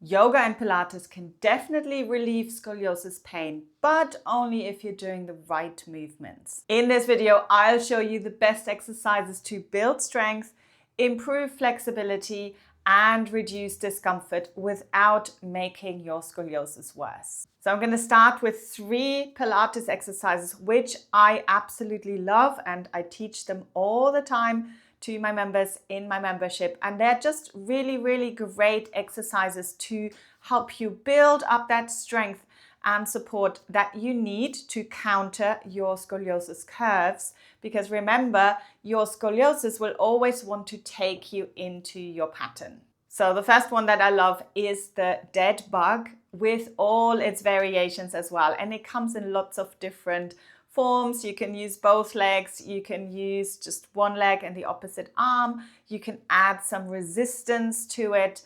Yoga and Pilates can definitely relieve scoliosis pain, but only if you're doing the right movements. In this video, I'll show you the best exercises to build strength, improve flexibility, and reduce discomfort without making your scoliosis worse. So I'm going to start with 3 Pilates exercises, which I absolutely love, and I teach them all the time to my members in my membership. And they're just really, really great exercises to help you build up that strength and support that you need to counter your scoliosis curves. Because remember, your scoliosis will always want to take you into your pattern. So the first one that I love is the dead bug with all its variations as well. And it comes in lots of different forms. You can use both legs, you can use just one leg and the opposite arm, you can add some resistance to it,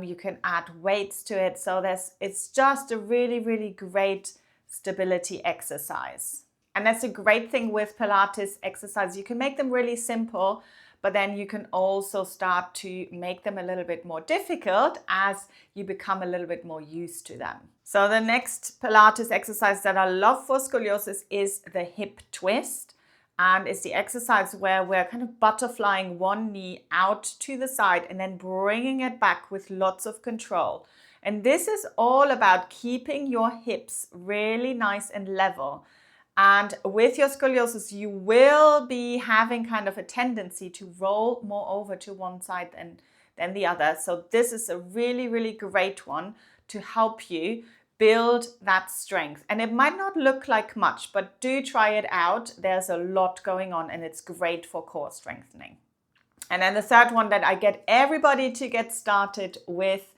you can add weights to it. So it's just a really, really great stability exercise. And that's a great thing with Pilates exercises. You can make them really simple, but then you can also start to make them a little bit more difficult as you become a little bit more used to them. So the next Pilates exercise that I love for scoliosis is the hip twist. And it's the exercise where we're kind of butterflying one knee out to the side and then bringing it back with lots of control. And this is all about keeping your hips really nice and level. And with your scoliosis, you will be having kind of a tendency to roll more over to one side than the other. So this is a really, really great one to help you build that strength. And it might not look like much, but do try it out. There's a lot going on and it's great for core strengthening. And then the third one that I get everybody to get started with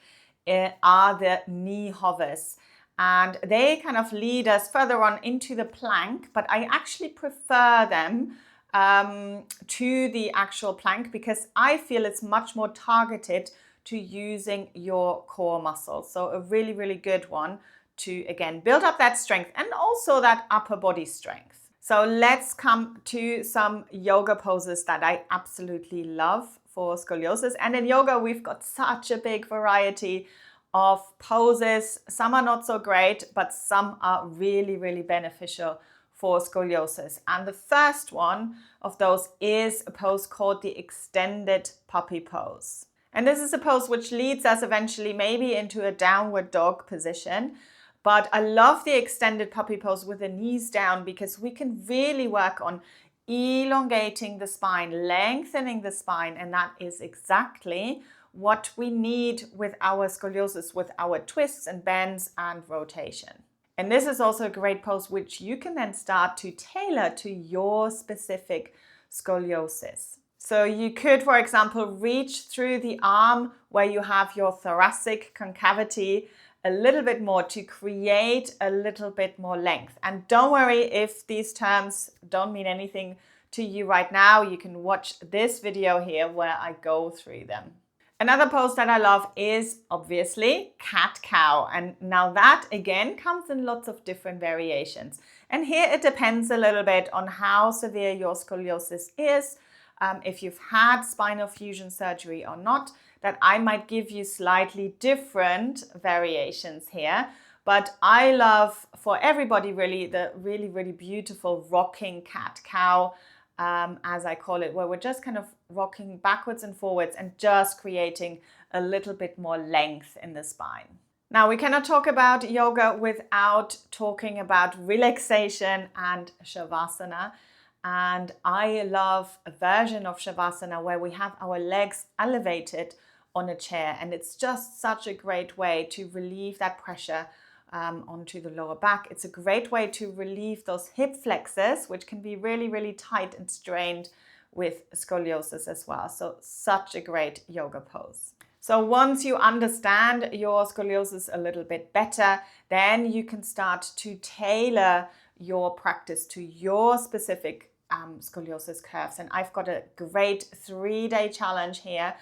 are the knee hovers. And they kind of lead us further on into the plank, but I actually prefer them to the actual plank because I feel it's much more targeted to using your core muscles. So a really, really good one to, again, build up that strength and also that upper body strength. So let's come to some yoga poses that I absolutely love for scoliosis. And in yoga, we've got such a big variety of poses. Some are not so great, but some are really, really beneficial for scoliosis. And the first one of those is a pose called the extended puppy pose. And this is a pose which leads us eventually maybe into a downward dog position. But I love the extended puppy pose with the knees down because we can really work on elongating the spine, lengthening the spine, and that is exactly what we need with our scoliosis, with our twists and bends and rotation. And this is also a great pose which you can then start to tailor to your specific scoliosis. So you could, for example, reach through the arm where you have your thoracic concavity a little bit more to create a little bit more length. And don't worry if these terms don't mean anything to you right now. You can watch this video here where I go through them. Another pose that I love is obviously cat-cow. And now that again comes in lots of different variations. And here it depends a little bit on how severe your scoliosis is, if you've had spinal fusion surgery or not, that I might give you slightly different variations here. But I love for everybody really the really, really beautiful rocking cat-cow, as I call it, where we're just kind of rocking backwards and forwards and just creating a little bit more length in the spine. Now, we cannot talk about yoga without talking about relaxation and shavasana. And I love a version of shavasana where we have our legs elevated on a chair. And it's just such a great way to relieve that pressure onto the lower back. It's a great way to relieve those hip flexors, which can be really, really tight and strained with scoliosis as well. So such a great yoga pose. So once you understand your scoliosis a little bit better, then you can start to tailor your practice to your specific scoliosis curves. And I've got a great 3-day challenge here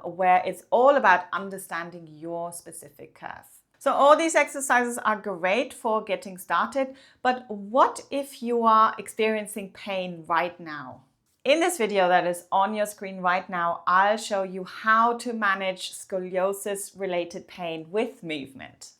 where it's all about understanding your specific curve. So all these exercises are great for getting started, but what if you are experiencing pain right now? In this video that is on your screen right now, I'll show you how to manage scoliosis related pain with movement.